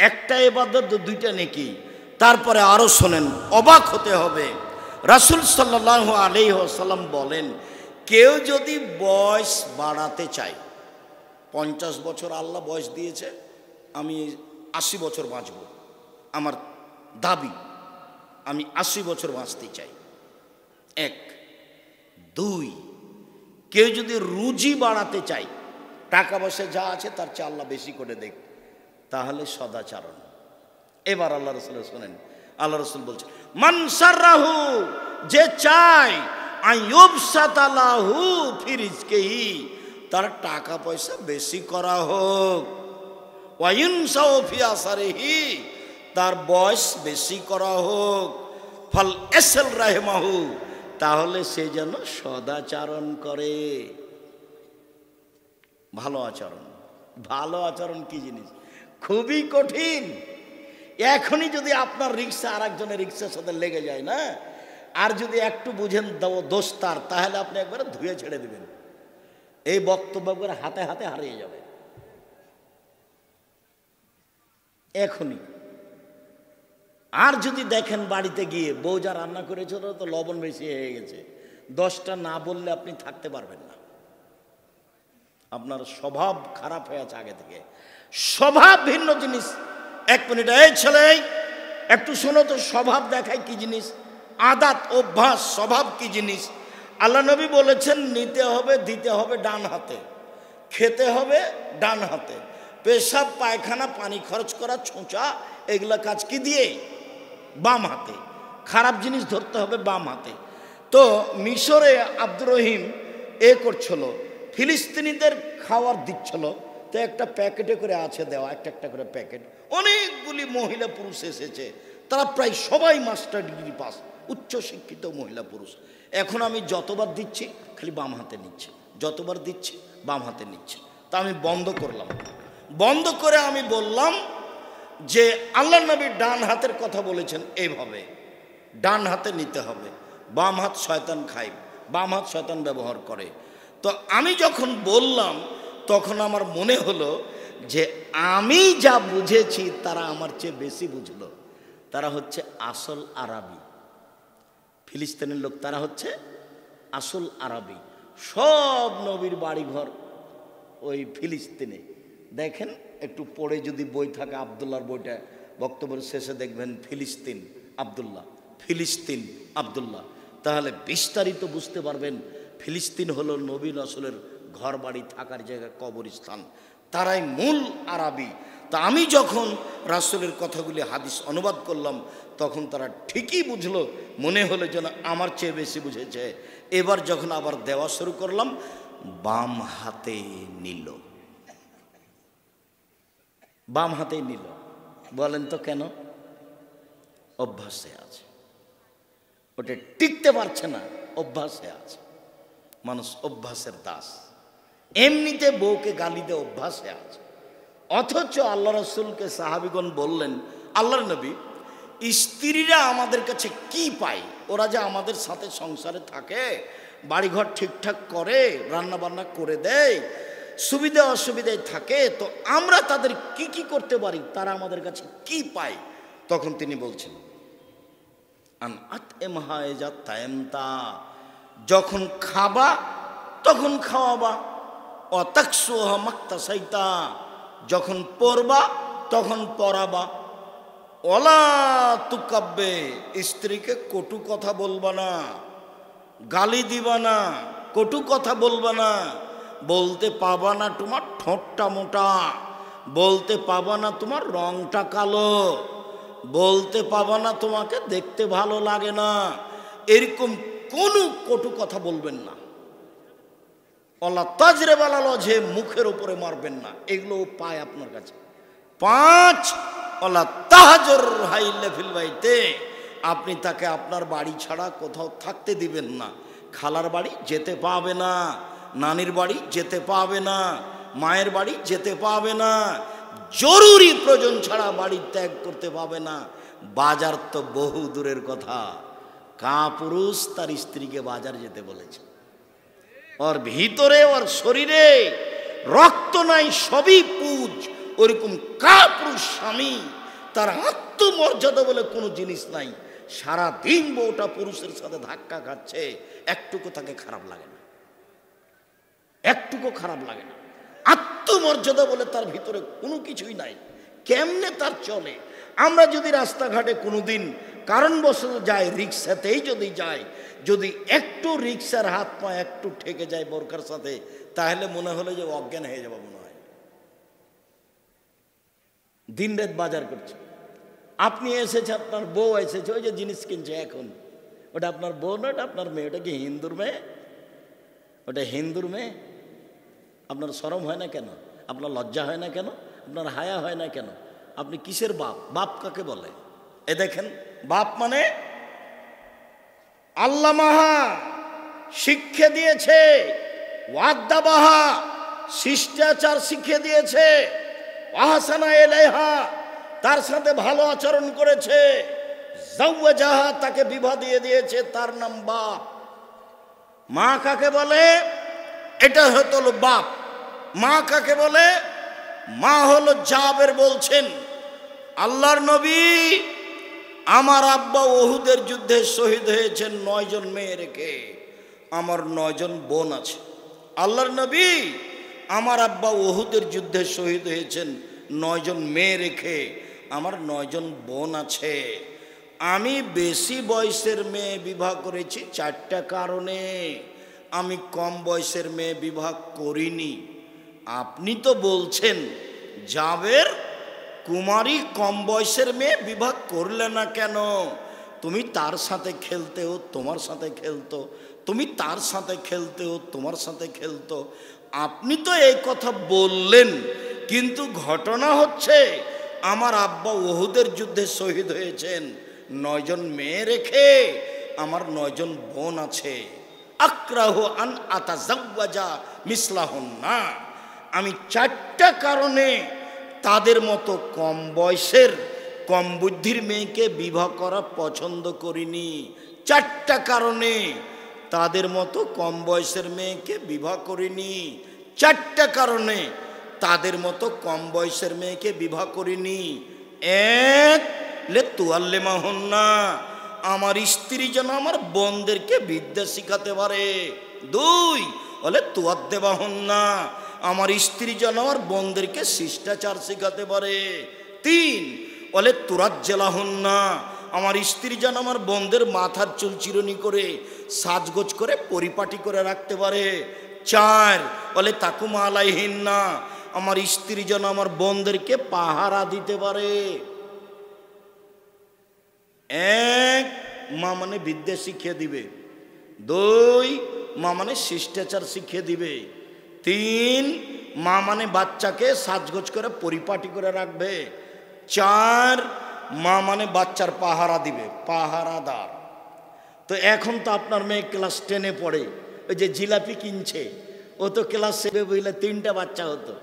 একটা ইবাদত দুইটা নেকি। তারপরে আরো শোনেন, অবাক হতে হবে। রাসূল সাল্লাল্লাহু আলাইহি ওয়াসাল্লাম বলেন, কেউ যদি বয়স বাড়াতে চায়, 50 বছর আল্লাহ বয়স দিয়েছে, আমি 80 বছর বাঁচব, আমার দাবি, আমি 80 বছর বাঁচতে চাই। 1 2, কেউ যদি রুজি বাড়াতে চায়, টাকা পয়সা যা আছে তার চেয়ে আল্লাহ বেশি করে দেখ, তাহলে সদাচরণ। এবার আল্লাহ রাসূল শুনেন, আল্লাহ রাসূল বলছেন, মান সাররাহু, যে চায় আইয়ুবসাতালাহু ফি রিজকিহি, তার টাকা পয়সা বেশি করা হোক, ওয়ায়ুনসাউ ফি আসারিহি, তার বয়স বেশি করা হোক, ফাল এসল রাহমাহু, তাহলে সে যেন সদাচরণ করে। ভালো আচরণ, ভালো আচরণ কি জিনিস, খুবই কঠিন। এখনই যদি আপনার রিক্সা আর একজনের রিক্সার সাথে লেগে যায় না, আর যদি একটু বুঝেন দোস্তার, তাহলে আপনি একবারে ধুয়ে ছেড়ে দেবেন, এই বক্তব্য করে হাতে হাতে হারিয়ে যাবে এখনই। আর যদি দেখেন বাড়িতে গিয়ে বউ যা রান্না করেছিল তো লবণ বেশি হয়ে গেছে, 10টা না বললে আপনি থাকতে পারবেন না, আপনার স্বভাব খারাপ হয়ে আছে আগে থেকে। স্বভাব ভিন্ন জিনিস। 1 মিনিট, এই ছেলে একটু শোনো তো, স্বভাব দেখায় কি জিনিস, আদাত অভ্যাস, স্বভাব কি জিনিস। আল্লাহ নবী বলেছেন, নিতে হবে দিতে হবে ডান হাতে, খেতে হবে ডান হাতে, পেশাব পায়খানা পানি খরচ করা ছোঁচা এগুলা কাজ কি দিয়ে, বাম হাতে, খারাপ জিনিস ধরতে হবে বাম হাতে। তো মিশরে আব্দুর রহিম করছিল, ফিলিস্তিনিদের খাওয়ার দিচ্ছিল, তো একটা প্যাকেটে করে আছে দেওয়া, একটা একটা করে প্যাকেট, অনেকগুলি মহিলা পুরুষ এসেছে, তারা প্রায় সবাই মাস্টার ডিগ্রি পাস, উচ্চশিক্ষিত মহিলা পুরুষ। এখন আমি যতবার দিচ্ছি খালি বাম হাতে নিচ্ছে, যতবার দিচ্ছি বাম হাতে নিচ্ছে। তা আমি বন্ধ করলাম, বন্ধ করে আমি বললাম যে আল্লাহ নবী ডান হাতের কথা বলেছেন এইভাবে, ডান হাতে নিতে হবে, বাম হাত শয়তান খায়, বাম হাত শয়তান ব্যবহার করে। তো আমি যখন বললাম তখন আমার মনে হলো যে আমি যা বুঝেছি তারা আমার চেয়ে বেশি বুঝলো। তারা হচ্ছে আসল আরবি, ফিলিস্তিনের লোক, তারা হচ্ছে আসল আরবি। সব নবীর বাড়িঘর ওই ফিলিস্তিনে। দেখেন একটু পড়ে যদি বই থাকে, আবদুল্লাহর বইটা, বক্তব্যের শেষে দেখবেন ফিলিস্তিন আবদুল্লাহ, ফিলিস্তিন আবদুল্লাহ, তাহলে বিস্তারিত বুঝতে পারবেন ফিলিস্তিন হলো নবী রাসূলের ঘর বাড়ি থাকার জায়গা, কবরস্থান, তারাই মূল আরবি। তা আমি যখন রাসূলের কথাগুলি হাদিস অনুবাদ করলাম তখন তারা ঠিকই বুঝলো, মনে হলো যেন আমার চেয়ে বেশি বুঝেছে। এবার যখন আবার দেওয়া শুরু করলাম, বাম হাতে নিল, বাম হাতে নিল। বলেন তো কেন? অভ্যাসে আছে, ওটা টিকতে পারছে না, অভ্যাসে আছে। মানুষ অভ্যাসের দাস। এমনিতে বউকে গালি দিয়ে অভ্যাসে আছে, অথচ আল্লাহ রাসূলকে সাহাবীগণ বললেন, আল্লাহর নবী, স্ত্রীরা আমাদের কাছে কি পায়? ওরা যে আমাদের সাথে সংসারে থাকে, বাড়িঘর ঠিকঠাক করে, রান্না বান্না করে দেয়, সুবিধা অসুবিধায় থাকে, তো আমরা তাদের কি কি করতে পারি, তারা আমাদের কাছে কি পায়? তখন তিনি বলছেন, আন আতএমহা ইজা তায়ামতা, যখন খাবা তখন খাওয়াবা, অতাকসুহা মাক্তাসাইতা, যখন পরবা তখন পরাবা, ওলা তুকাব্বে, স্ত্রীকে কটু কথা বলবা না, গালি দিবা না, কটু কথা বলবা না, বলতে পাবা না তোমার ঠোঁটটা মোটা, বলতে পাবা না তোমার রংটা কালো, বলতে পাবা না তোমাকে দেখতে ভালো লাগে না, এরকম কোনো কটু কথা বলবেন না। অলা তাজরে বালালো, যে মুখের উপরে মারবেন না, এগুলো পায় আপনার কাছে। 5, অলা তাহাজর হাইলে ফিল বাইতে, আপনি তাকে আপনার বাড়ি ছাড়া কোথাও থাকতে দিবেন না। খালার বাড়ি যেতে পাবে না, নানির বাড়ি যেতে পাবে না, মায়ের বাড়ি যেতে পাবে না, জরুরি প্রয়োজন ছাড়া বাড়ি ত্যাগ করতে পাবে না। বাজার তো বহু দূরের কথা, পুরুষ তার স্ত্রীকে বাজার যেতে বলেছে, ওর ভিতরে ওর শরীরে রক্ত নাই, সবই পুজ, ওরকম কাপুরুষ স্বামী, তার আত্মমর্যাদা বলে কোনো জিনিস নাই, সারাদিন বউটা পুরুষের সাথে ধাক্কা খাচ্ছে, একটুকু তাকে খারাপ লাগে না, একটুকু খারাপ লাগে না। আত্মমর্যাদা বলে তার ভিতরে কোনো কিছুই নাই। কেমনে তার চলে? আমরা যদি রাস্তাঘাটে কোনোদিন কারণবশত যাই, রিক্সাতেই যদি যাই, যদি একটু রিক্সার হাত পা একটু ঠেকে যায় বোরকার সাথে, তাহলে মনে হলো যে অজ্ঞান হয়ে যাবো মনে হয়। দিন রাত বাজার করছে, আপনি এসেছে, আপনার বউ এসেছে, ওই যে জিনিস কিনছে এখন, ওটা আপনার বউ না, ওটা আপনার মেয়ে। ওটা কি হিন্দুর মেয়ে? ওটা হিন্দুর মেয়ে। আপনার শরম হয় না কেন? আপনার লজ্জা হয় না কেন? আপনার হায়া হয় না কেন? আপনি কিসের বাপ? বাপ কাকে বলে? এ দেখেন, বাপ মানে আল্লাহ মাহা শিক্ষা দিয়েছে, ওয়াদ্দাবাহা শিষ্টাচার শিখিয়ে দিয়েছে, আহসানা ইলাইহা তার সাথে ভালো আচরণ করেছে, যাওয়াজাহা তাকে বিবাহ দিয়ে দিয়েছে, তার নাম বাপ। মা কাকে বলে? এটা হলো বাপ। মা কাকে বলে? মা হলো জাবের বলছেন, আল্লাহর নবী আমার আব্বা ওহুদের যুদ্ধে শহীদ হয়েছেন 9 জন মেয়ে রেখে, আমার 9 জন বোন আছে। আল্লাহর নবী আমার আব্বা ওহুদের যুদ্ধে শহীদ হয়েছেন 9 জন মেয়ে রেখে, আমার 9 জন বোন আছে। আমি বেশি বয়সের মেয়ে বিবাহ করেছি 4টা কারণে, আমি কম বয়সের মেয়ে বিবাহ করিনি। আপনি তো বলছেন জাবের কুমারী কম বয়সের মেয়ে বিবাহ করলে না কেন? তুমি তার সাথে খেলতেও তোমার সাথে খেলতো, তুমি তার সাথে খেলতেও তোমার সাথে খেলতো। আপনি তো এই কথা বললেন, কিন্তু ঘটনা হচ্ছে আমার আব্বা ওহুদের যুদ্ধে শহীদ হয়েছেন 9 জন মেয়ে রেখে, আমার 9 জন বোন আছে। আক্রাহু আন আতাজাওয়াজা মিসলাহুন্না, আমি 4টা কারণে তাদের মতো কম বয়সের কম বুদ্ধির মেয়েকে বিবাহ করা পছন্দ করিনি। 4টা কারণে তাদের মতো কম বয়সের মেয়েকে বিবাহ করিনি। 4টা কারণে তাদের মতো কম বয়সের মেয়েকে বিবাহ করিনি। 1 লে তুয়াল্লিমাহুন্না, আমার স্ত্রী যেন আমার বোনদেরকে বিদ্যা শিখাতে পারে। 2 বলে তুয়াদ্দেবাহুন্না, আমার স্ত্রী যেন আমার বোনদেরকে শিষ্টাচার শিখাতে পারে। 3 বলে তুরাজ্জেলাহুন্না, আমার স্ত্রী যেন আমার বোনদের মাথার চুল চিরুনি করে সাজগোজ করে পরিপাটি করে রাখতে পারে। 4 বলে তাকুমা আলাইহিন্না, আমার স্ত্রী যেন আমার বোনদেরকে পাহারা দিতে পারে। 1 মা মানে বিদ্যা শিখিয়ে দিবে, 2 মা মানে শিষ্টাচার শিখিয়ে দিবে, 3 মা মানে বাচ্চাকে সাজগোজ করে পরিপাটি করে রাখবে, 4 মা মানে বাচ্চার পাহারা দিবে, পাহারাদার। তো এখন তো আপনার মেয়ে ক্লাস 10-এ পড়ে, ওই যে জিলাপি কিনছে, ও তো ক্লাস 7-এ বইলে 3টা বাচ্চা হতো।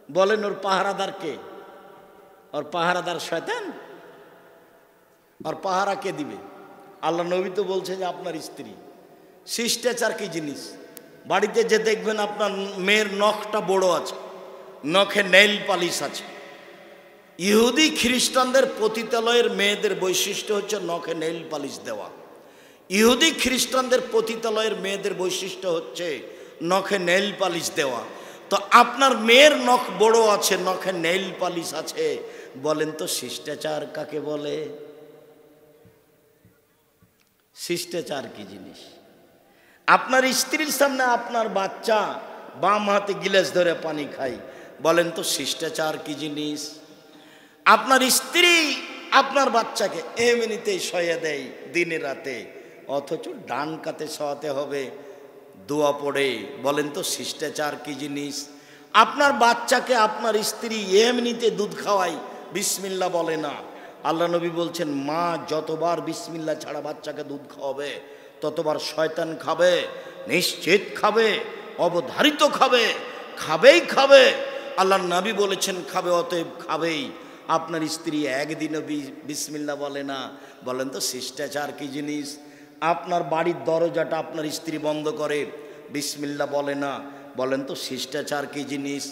বলেন ওর পাহারাদার কে? ওর পাহারাদার শয়তান। আর পাহারা কে দিবে? আল্লাহ নবী তো বলছে যে আপনার স্ত্রী। শিষ্টাচার কি জিনিস? বাড়িতে যে দেখবেন আপনার মেয়ের নখটা বড় আছে, নখে নেইল পালিশ আছে। ইহুদি খ্রিস্টানদের পতিতালয়ের মেয়েদের বৈশিষ্ট্য হচ্ছে নখে নেইল পালিশ দেওয়া। ইহুদি খ্রিস্টানদের পতিতালয়ের মেয়েদের বৈশিষ্ট্য হচ্ছে নখে নেইল পালিশ দেওয়া। তো আপনার মেয়ের নখ বড় আছে, নখে নেইল পালিশ আছে, বলেন তো শিষ্টাচার কাকে বলে? শিষ্টাচার কি জিনিস? আপনার স্ত্রীর সামনে আপনার বাচ্চা বাম হাতে গিলাস ধরে পানি খায়, বলেন তো শিষ্টাচার কি জিনিস? আপনার স্ত্রী আপনার বাচ্চাকে এমনিতেই শোয়া দেয় দিনে রাতে, অথচ ডান কাতে শোয়াতে হবে দোয়া পড়ে, বলেন তো শিষ্টাচার কি জিনিস? আপনার বাচ্চাকে আপনার স্ত্রী এমনিতে দুধ খাওয়ায়, বিসমিল্লাহ বলে না। আল্লাহ নবী বলছেন মা যতবার বিসমিল্লাহ ছাড়া বাচ্চাকে দুধ খাওয়াবে ততবার শয়তান খাবে, নিশ্চিত খাবে, অবধারিত খাবে, খাবেই খাবে। আল্লাহর নবী বলেছেন খাবে, অতএব খাবেই। আপনার স্ত্রী একদিনও বিসমিল্লাহ বলে না, বলেন তো শিষ্টাচার কি জিনিস? আপনার বাড়ির দরজাটা আপনার স্ত্রী বন্ধ করে, বিসমিল্লাহ বলে না, বলেন তো শিষ্টাচার কি জিনিস?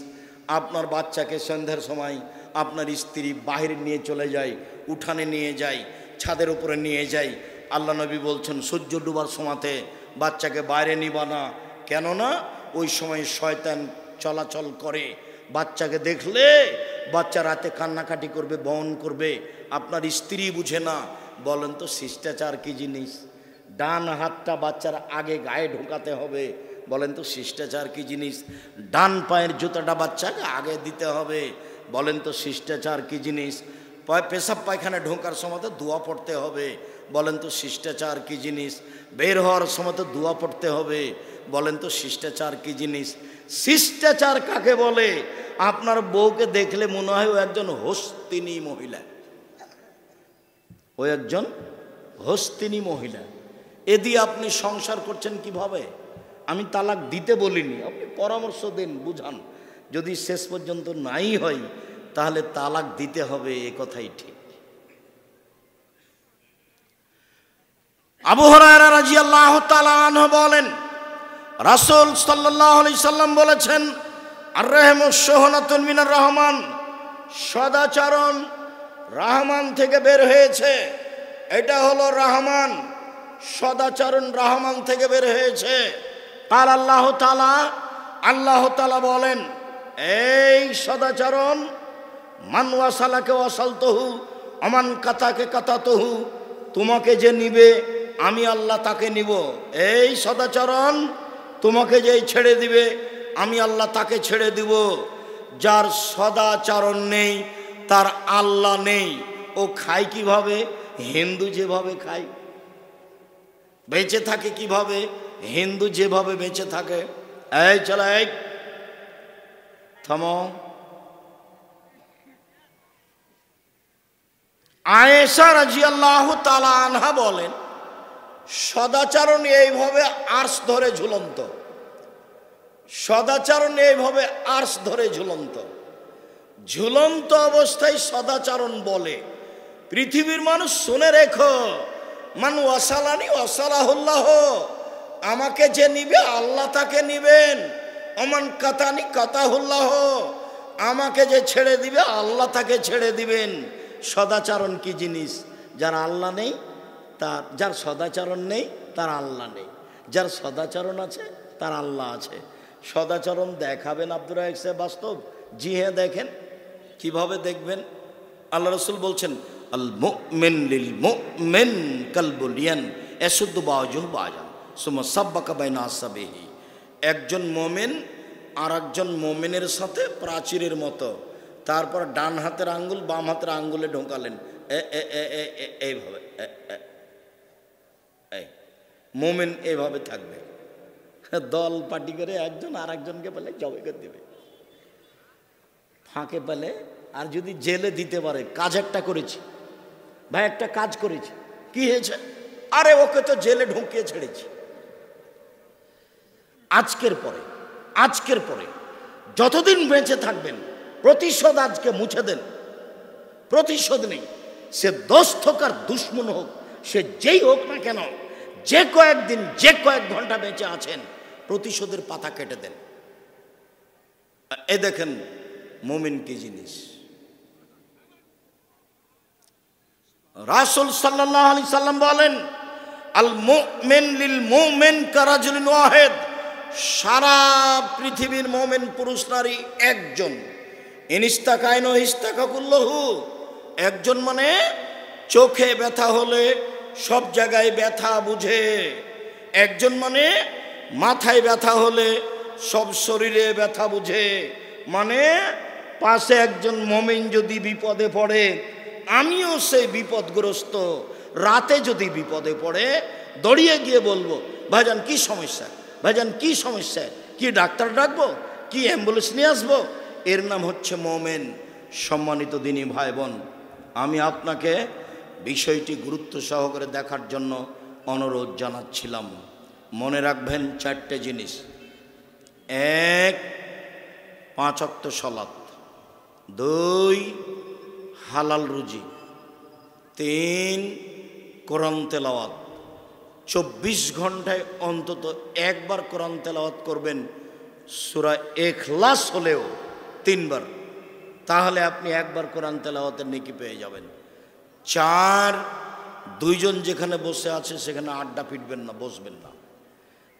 আপনার বাচ্চাকে সন্ধ্যার সময় আপনার স্ত্রী বাহিরে নিয়ে চলে যায়, উঠানে নিয়ে যায়, ছাদের উপরে নিয়ে যায়। আল্লাহ নবী বলছেন সূর্য ডুবার সময়তে বাচ্চাকে বাইরে নিবা না, কেননা ওই সময় শয়তান চলাচল করে। বাচ্চাকে দেখলে বাচ্চা রাতে কান্নাকাটি করবে, বহন করবে, আপনার স্ত্রী বুঝে না। বলেন তো শিষ্টাচার কি জিনিস? ডান হাতটা বাচ্চার আগে গায়ে ঢোকাতে হবে। বলেন তো শিষ্টাচার কি জিনিস? ডান পায়ের জুতাটা বাচ্চাকে আগে দিতে হবে। বলেন তো শিষ্টাচার কি জিনিস? পেশাব পায়খানা ঢোকার সময় তো দোয়া পড়তে হবে। বলেন তো শিষ্টাচার কি জিনিস? বের হওয়ার সময় তো দোয়া পড়তে হবে। বলেন তো শিষ্টাচার কি জিনিস? শিষ্টাচার কাকে বলে? আপনার বউকে দেখলে মনে হয় ও একজন হস্তিনী মহিলা, ও একজন হস্তিনী মহিলা। এ দিয়ে আপনি সংসার করছেন কিভাবে? আমি তালাক দিতে বলিনি, আপনি পরামর্শ দেন, বুঝান। যদি শেষ পর্যন্ত নাই হয় তাহলে তালাক দিতে হবে, এ কথাই ঠিক। আবু হুরায়রা রাদিয়াল্লাহু তাআলা আনহু বলেন, রাসূল সাল্লাল্লাহু আলাইহি সাল্লাম বলেছেন, আর-রাহমু শুহনাতুন মিনার রহমান, সদাচরণ রহমান থেকে বের হয়েছে। এটা হলো রহমান, সদাচরণ রহমান থেকে বের হয়েছে। কাল আল্লাহ তাআলা, আল্লাহ তাআলা বলেন, এই সদাচরণ, মান ওয়াসালাকে ওয়াসালতুহু আমান কাতাকে কাতাতুহু, তোমাকে যে নিবে আমি আল্লাহ তাকে নিব। এই সদাচরণ, তোমাকে যেই ছেড়ে দিবে আমি আল্লাহ তাকে ছেড়ে দিব। যার সদাচরণ নেই তার আল্লাহ নেই। ও খায় কিভাবে? হিন্দু যেভাবে খায়। বেঁচে থাকে কিভাবে? হিন্দু যেভাবে বেঁচে থাকে। এই চলো, এই থামো। আয়েশা রাদিয়াল্লাহু তাআলা আনহা বলেন, সদাচরণ এইভাবে আর্শ ধরে ঝুলন্ত, সদাচরণ এইভাবে আর্শ ধরে ঝুলন্ত, ঝুলন্ত অবস্থায় সদাচরণ বলে। পৃথিবীর মানুষ শুনে রেখো, মান ওয়াসালানি ওয়াসালাহুল্লাহ, আমাকে যে নিবে আল্লাহ তাকে নিবেন। অমান কাতানি কাতাহুল্লাহ, আমাকে যে ছেড়ে দিবে আল্লাহ তাকে ছেড়ে দিবেন। সদাচরণ কি জিনিস? যার আল্লাহ নেই তার, যার সদাচরণ নেই তার আল্লাহ নেই, যার সদাচরণ আছে তার আল্লাহ আছে। সদাচরণ দেখাবেন আব্দুর রাজ্জাক সাহেব বাস্তব? জি হ্যাঁ, দেখেন। কিভাবে দেখবেন? আল্লাহ রাসূল বলছেন, আল মুমিন লিল মুমিন কাল বুনিয়ান ইয়াসুদ্দু বাযুহু বাযান সুম্মা সাব্বাকা বাইনা আসসাবিহি। একজন মুমিন আর একজন মুমিনের সাথে প্রাচীরের মতো। তারপর ডান হাতের আঙ্গুল বাম হাতের আঙ্গুলে ঢোকালেন, এইভাবে। মুমিন এইভাবে থাকবে। দল পার্টি করে একজন আর একজনকে পেলে জবাই করে দেবে, ফাঁকে পেলে। আর যদি জেলে দিতে পারে, কাজ একটা করেছি ভাই, একটা কাজ করেছি, কি হয়েছে? আরে ওকে তো জেলে ঢুকিয়ে ছেড়েছি। আজকের পরে যতদিন বেঁচে থাকবেন প্রতিশোধ আজকে মুছে দেন। প্রতিশোধ নেই, সে দোস্ত হোক আর দুশ্মন হোক, সে যেই হোক না কেন, যে কয়েকদিন যে কয়েক ঘন্টা বেঁচে আছেন প্রতিশোধের পাতা কেটে দেন। এ দেখেন মুমিন কি জিনিস। রাসূল সাল্লাল্লাহু আলাইহি সাল্লাম বলেন, আল মুমিন লিল মুমিন কারাজুলিন ওয়াহিদ, সারা পৃথিবীর মুমিন পুরুষ নারী একজন। ইনিস্তাকাইনো ইস্তাকাকুল্লাহু, একজন মানে চোখে ব্যথা হলে সব জায়গায় ব্যথা বুঝে। একজন মানে মাথায় ব্যথা হলে সব শরীরে ব্যথা বুঝে। মানে পাশে একজন মুমিন যদি বিপদে পড়ে, আমিও সেই বিপদগ্রস্ত। রাতে যদি বিপদে পড়ে দৌড়িয়ে গিয়ে বলবো, ভাইজান কি সমস্যা, ভাইজান কি সমস্যা, কি ডাক্তার ডাকবো, কি অ্যাম্বুলেন্স নিয়ে আসবো? এর নাম হচ্ছে মুমিন। সম্মানিত দিনী ভাই বোন, আমি আপনাকে বিষয়টি গুরুত্ব সহকারে দেখার জন্য অনুরোধ জানাচ্ছিলাম। মনে রাখবেন চারটে জিনিস: 1, 5 ওয়াক্ত সালাত; 2, হালাল রুজি; 3, কোরআন তেলাওয়াত। 24 ঘন্টায় অন্তত একবার কোরআন তেলাওয়াত করবেন। সূরা ইখলাস হলেও 3 বার, তাহলে আপনি 1 বার কোরআন তেলাওয়াতের নেকি পেয়ে যাবেন। 4, 2 জন যেখানে বসে আছে সেখানে আড্ডা পিটবেন না, বসবেন না।